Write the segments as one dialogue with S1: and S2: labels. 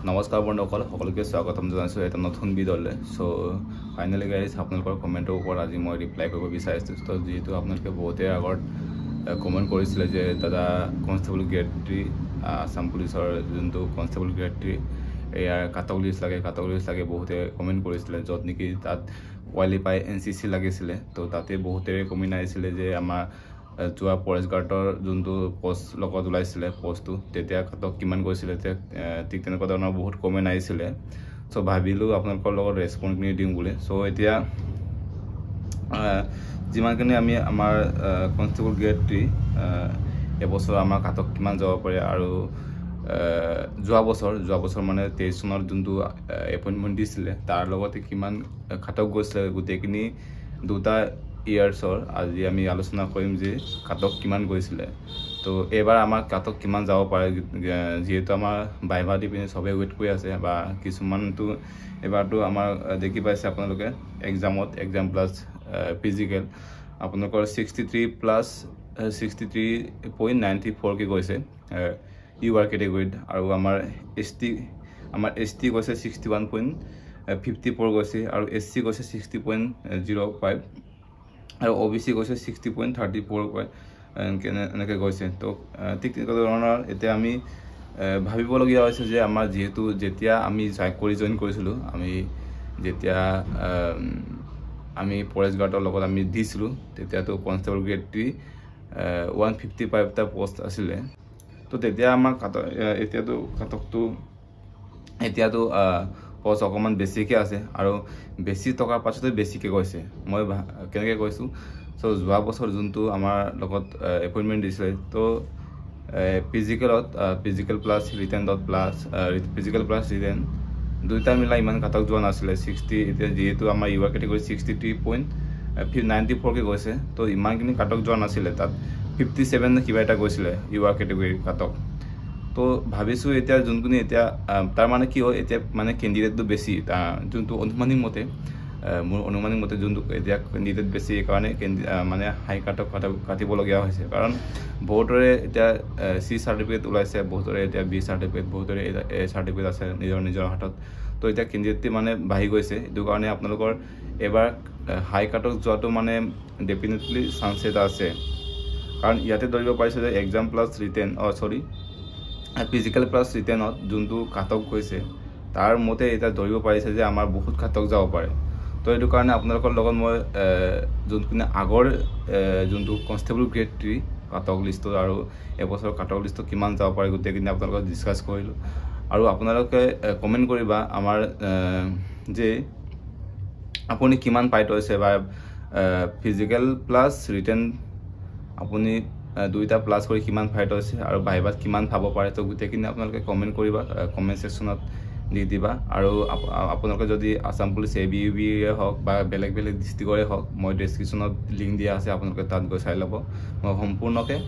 S1: নমস্কাৰ বন্ধুসকল সকলোকে স্বাগতম জনাইছোঁ এটা নতুন ভিডিঅ'লৈ সো ফাইনেলি গাইজ আপোনালোকৰ কমেণ্টৰ ওপৰত আজি মই ৰিপ্লাই কৰিব বিচাৰিছোঁ তো যেহেতু আপোনালোকে বহুতে আগত কমেণ্ট কৰিছিলে যে দাদা কনষ্টেবল গ্ৰেড 3 আসাম পুলিচৰ যোনটো কনষ্টেবল গ্ৰেড 3 ইয়াৰ কাটক লিষ্ট লাগে বহুতে কমেণ্ট কৰিছিলে য'ত নেকি তাত কোৱালিফাই এনচিচি লাগিছিলে তো তাতে বহুতে কমেণ্ট আহিছিলে যে আমাৰ যোৱা ফৰেষ্ট গাৰ্ডৰ যোনটো পোষ্ট লগত ওলাইছিলে পোষ্টটো তেতিয়া কাটক কিমান গৈছিলে ঠিক তেনেকুৱা ধৰণৰ বহুত কমেণ্ট আহিছিলে সো ভাবিলোঁ আপোনালোকৰ লগত ৰেছপন্স দিম বুলি সো এতিয়া যিমানখিনি আমি আমাৰ কনষ্টেবল গ্ৰেড 3 এবছৰ আমাৰ কাটক কিমান যাব পাৰে আৰু যোৱা বছৰ মানে 23 চনৰ যোনটো এপইণ্টমেণ্ট দিছিলে তাৰ লগতে কিমান কাটক গৈছিলে গোটেইখিনি দুটা ইয়াৰ্ছৰ আজি আমি আলোচনা কৰিম যে কাটক কিমান গৈছিলে তো এবাৰ আমাৰ কাটক কিমান যাব পাৰে যেহেতু আমাৰ বাইভা দি পিনে সবে ৱেইট কৰি আছে বা কিছুমানটো এবাৰটো আমাৰ দেখি পাইছে আপোনালোকে এক্সাম প্লাছ ফিজিকেল আপোনালোকৰ 63 প্লাছ 63.94 কে গৈছে ইউআৰ কেটেগৰীত আৰু আমাৰ এছটি গৈছে 61.54 গৈছে আৰু এছচি গৈছে 60.05 আৰু ওবিসি গৈছে 60.34 এনেকৈ গৈছে তো ঠিক তেনেকুৱা ধৰণৰ এতিয়া আমি ভাবিবলগীয়া হৈছে যে আমাৰ যেহেতু যেতিয়া আমি জইন কৰিছিলোঁ আমি ফৰেষ্ট গাৰ্ডৰ লগত আমি দিছিলোঁ তেতিয়াতো কনষ্টেবল গ্ৰেড 3 155টা পোষ্ট আছিলে তো তেতিয়া আমাৰ এতিয়াতো কাটকটো পোষ্ট অকণমান বেছিকৈ আছে আৰু বেছি টকাৰ পাছতে বেছিকৈ গৈছে মই কেনেকৈ কৈছোঁ সো যোৱা বছৰ যোনটো আমাৰ লগত এপইণ্টমেণ্ট দিছিলে তো ফিজিকেল প্লাছ ৰিটেন দুইটা মিলাই ইমান কাটক যোৱা নাছিলে 60 এতিয়া যেহেতু আমাৰ ইউআৰ কেটেগৰী 63.94 কে গৈছে তো ইমানখিনি কাটক যোৱা নাছিলে তাত 57 কিবা এটা গৈছিলে ইউআৰ কেটেগৰীৰ কাটক তো ভাবিছোঁ এতিয়া যোনখিনি এতিয়া তাৰ মানে কি হয় এতিয়া মানে কেণ্ডিডেটটো বেছি যোনটো অনুমানিক মতে যোনটো এতিয়া কেণ্ডিডেট বেছি এইকাৰণে মানে হাই কাটক কাটিবলগীয়া হৈছে কাৰণ বহুতৰে এতিয়া চি চাৰ্টিফিকেট ওলাইছে বহুতৰে এতিয়া বি চাৰ্টিফিকেট বহুতৰে এ চাৰ্টিফিকেট আছে নিজৰ হাতত তো এতিয়া কেণ্ডিডেটটি মানে বাঢ়ি গৈছে এইটো কাৰণে আপোনালোকৰ এবাৰ হাই কাটক যোৱাটো মানে ডেফিনেটলি চান্স এটা আছে কাৰণ ইয়াতে ধৰিব পাৰিছে যে exam plus written physical plus ৰিটেনত যোনটো কাটক গৈছে তাৰ মতে এতিয়া ধৰিব পাৰিছে যে আমাৰ বহুত কাটক যাব পাৰে তো এইটো কাৰণে আপোনালোকৰ লগত মই যোনখিনি আগৰ যোনটো কনষ্টেবল গ্ৰেড 3 কাটক লিষ্টটো আৰু এবছৰ কাটক লিষ্টটো কিমান যাব পাৰে গোটেইখিনি আপোনালোকক ডিছকাছ কৰিলোঁ আৰু আপোনালোকে কমেণ্ট কৰিবা আমাৰ যে আপুনি কিমান পাই থৈছে বা ফিজিকেল প্লাছ ৰিটেন আপুনি দুইটা প্লাছ কৰি কিমান ফাইট হৈছে আৰু বাইবাত কিমান পাব পাৰে তো গোটেইখিনি আপোনালোকে কমেণ্ট কৰিবা কমেণ্ট ছেকশ্যনত দি দিবা আৰু আপোনালোকে যদি আসাম পুলিচ ABUB হওক বা বেলেগ ডিষ্ট্ৰিক্টৰে হওক মই ডেছক্ৰিপশ্যনত লিংক দিয়া আছে আপোনালোকে তাত গৈ চাই ল'ব মই সম্পূৰ্ণকৈ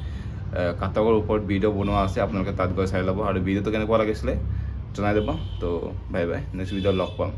S1: কাটকৰ ওপৰত ভিডিঅ' বনোৱা আছে আপোনালোকে তাত গৈ চাই ল'ব আৰু ভিডিঅ'টো কেনেকুৱা লাগিছিলে জনাই দিব তো বাই নেক্সট ভিডিঅ'ত লগ পাম